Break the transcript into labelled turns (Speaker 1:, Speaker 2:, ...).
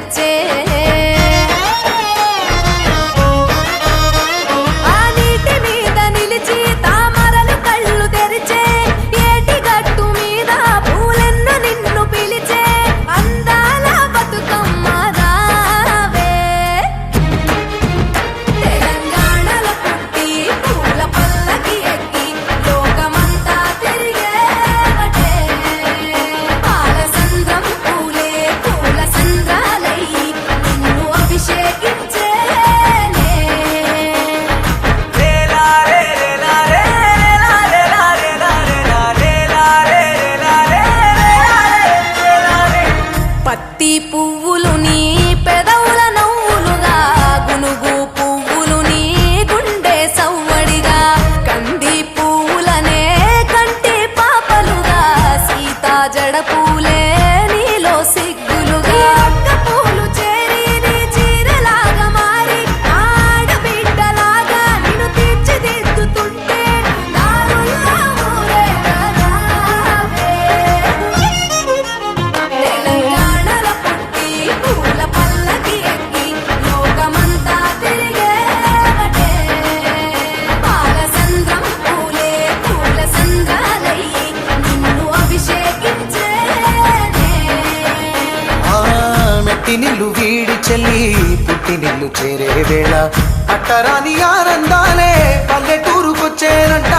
Speaker 1: తెచ్చే పువ్వులు నీ పెదవుల నవ్వులుగా గునుగు పువ్వులు నీ గుండె సవ్వడిగా కంది పువ్వులనే కంటి పాపలుగా సీతా జడ పూలే నీలో సిగ్గులుగా పూలు చేరి నీ చీరలాగా మారి ఆడబిడ్డలాగా నిన్ను తీర్చిదిద్దుతుంటే దారుల్లా ఊరే రావే
Speaker 2: నిల్లు వీడి చెల్లి పుట్టి నిల్లు చేరే వేళ అట్టరాని ఆనందాలే పల్లెటూరుకొచ్చేనంట